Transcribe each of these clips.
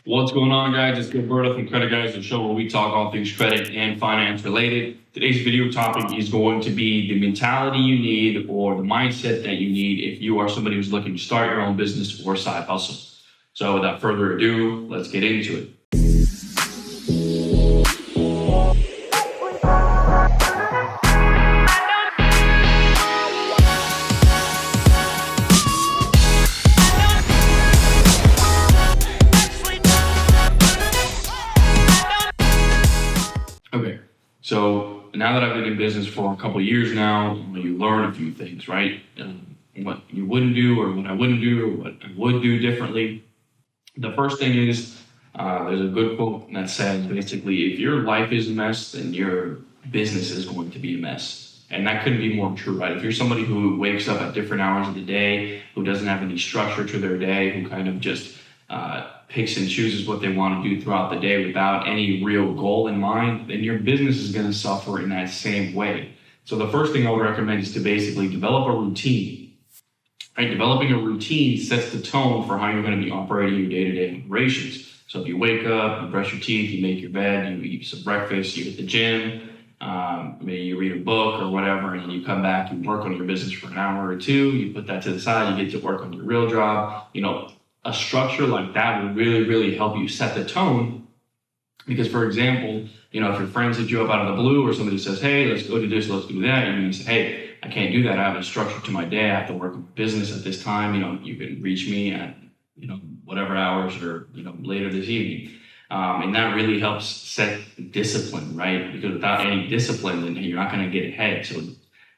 What's going on, guys? It's Gilberto from Credit Guys, the show where we talk all things credit and finance related. Today's video topic is going to be the mentality you need or the mindset that you need if you are somebody who's looking to start your own business or side hustle. So without further ado, let's get into it. Okay, so now that I've been in business for a couple of years now, you learn a few things, right? What you wouldn't do or what I wouldn't do or what I would do differently. The first thing is, there's a good quote that says, basically, if your life is a mess, then your business is going to be a mess. And that couldn't be more true, right? If you're somebody who wakes up at different hours of the day, who doesn't have any structure to their day, who kind of just picks and chooses what they want to do throughout the day without any real goal in mind, then your business is going to suffer in that same way. So the first thing I would recommend is to basically develop a routine. Right? Developing a routine sets the tone for how you're going to be operating your day-to-day operations. So if you wake up, you brush your teeth, you make your bed, you eat some breakfast, you hit the gym, maybe you read a book or whatever, and then you come back, you work on your business for an hour or two, you put that to the side, you get to work on your real job. A structure like that will really help you set the tone. Because, for example, if your friends hit you up out of the blue or somebody says, hey, let's go do this, let's do that, you're going to say, hey, I can't do that. I have a structure to my day. I have to work on business at this time. You can reach me at, whatever hours or, later this evening. And that really helps set discipline, right? Because without any discipline, then you're not going to get ahead. So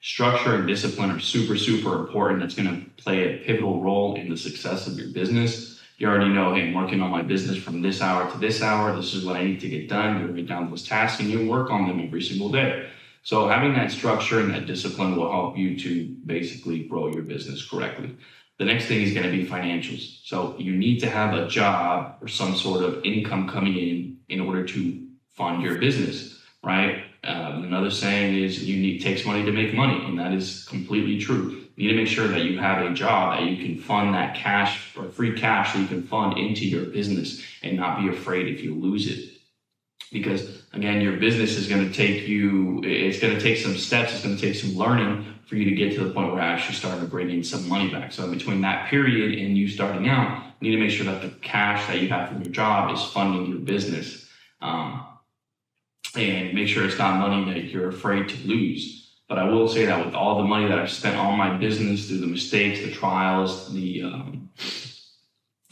structure and discipline are super important. That's going to play a pivotal role in the success of your business. You already know, hey, I'm working on my business from this hour to this hour. This is what I need to get done. You write down those tasks and you work on them every single day. So having that structure and that discipline will help you to basically grow your business correctly. The next thing is going to be financials. So you need to have a job or some sort of income coming in order to fund your business, right? Another saying is it takes money to make money, and that is completely true. You need to make sure that you have a job that you can fund that cash or free cash that you can fund into your business and not be afraid if you lose it. Because again, your business is going to it's going to take some steps, it's going to take some learning for you to get to the point where actually starting to bring in some money back. So between that period and you starting out, you need to make sure that the cash that you have from your job is funding your business. And make sure it's not money that you're afraid to lose. But I will say that with all the money that I've spent on my business through the mistakes, the trials, the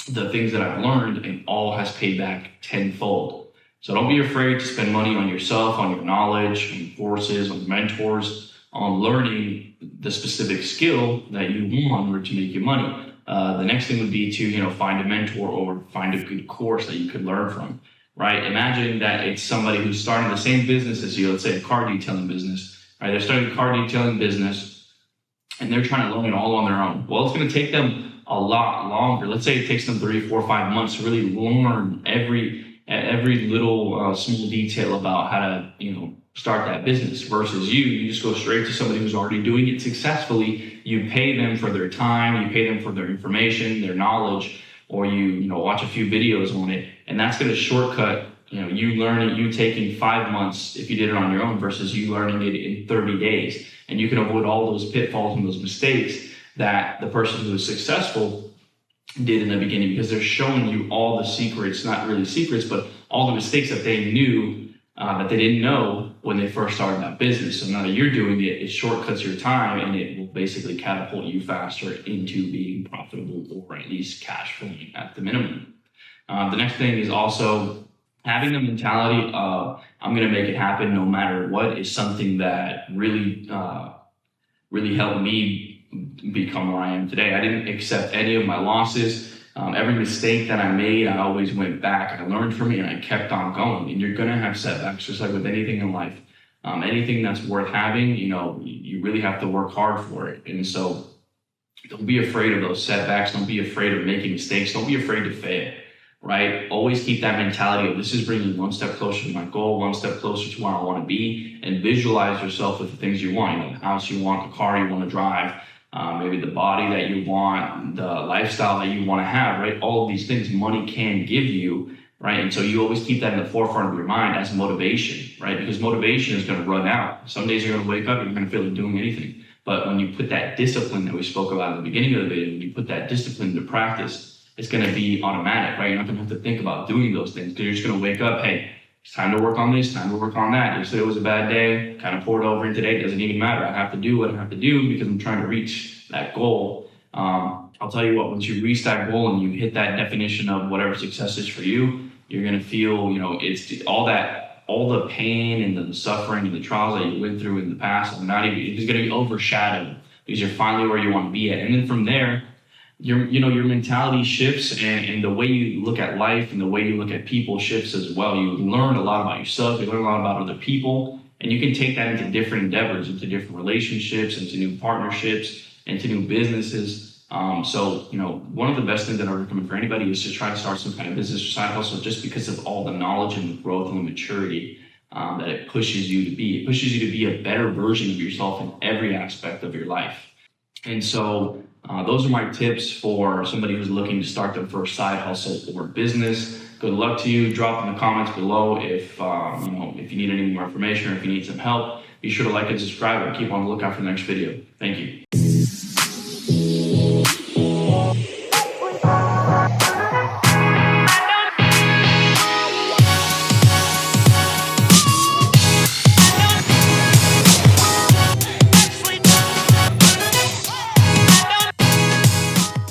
things that I've learned, it all has paid back tenfold. So don't be afraid to spend money on yourself, on your knowledge, on courses, on mentors, on learning the specific skill that you want in order to make you money. The next thing would be to, find a mentor or find a good course that you could learn from. Right? Imagine that it's somebody who's starting the same business as you, let's say a car detailing business, right? They're starting a car detailing business and they're trying to learn it all on their own. Well, it's going to take them a lot longer. Let's say it takes them 3, 4, 5 months to really learn every little small detail about how to, start that business versus you just go straight to somebody who's already doing it successfully. You pay them for their time, you pay them for their information, their knowledge, or you watch a few videos on it, and that's going to shortcut you learning, you taking 5 months if you did it on your own versus you learning it in 30 days. And you can avoid all those pitfalls and those mistakes that the person who is successful did in the beginning, because they're showing you all the secrets, not really secrets, but all the mistakes that they knew that they didn't know when they first started that business. So now that you're doing it, it shortcuts your time and it will basically catapult you faster into being profitable or at least cash flowing at the minimum. The next thing is also having the mentality of I'm going to make it happen no matter what is something that really helped me become where I am today. I didn't accept any of my losses. Every mistake that I made, I always went back. I learned from it and I kept on going. And you're going to have setbacks just like with anything in life. Anything that's worth having, you really have to work hard for it. And so don't be afraid of those setbacks. Don't be afraid of making mistakes. Don't be afraid to fail, right? Always keep that mentality of this is bringing me one step closer to my goal, one step closer to where I want to be, and visualize yourself with the things you want. The house you want, the car you want to drive, maybe the body that you want, the lifestyle that you want to have, right? All of these things money can give you right? And so you always keep that in the forefront of your mind as motivation, right? Because motivation is going to run out. Some days you're going to wake up, you're going to feel like doing anything. But when you put that discipline that we spoke about at the beginning of the video, when you put that discipline into practice, it's going to be automatic, right? You're not going to have to think about doing those things because you're just going to wake up, hey, it's time to work on this, time to work on that. Yesterday was a bad day, kind of poured over in today. It doesn't even matter. I have to do what I have to do because I'm trying to reach that goal. I'll tell you what, once you reach that goal and you hit that definition of whatever success is for you, you're going to feel, it's all the pain and the suffering and the trials that you went through in the past, it's going to be overshadowed because you're finally where you want to be at. And then from there, your mentality shifts and the way you look at life and the way you look at people shifts as well. You learn a lot about yourself, you learn a lot about other people, and you can take that into different endeavors, into different relationships, into new partnerships, into new businesses. One of the best things that I recommend for anybody is to try to start some kind of business or side hustle just because of all the knowledge and the growth and the maturity that it pushes you to be. It pushes you to be a better version of yourself in every aspect of your life. And so those are my tips for somebody who's looking to start their first side hustle or business. Good luck to you. Drop in the comments below if you need any more information or if you need some help. Be sure to like and subscribe and keep on the lookout for the next video. Thank you.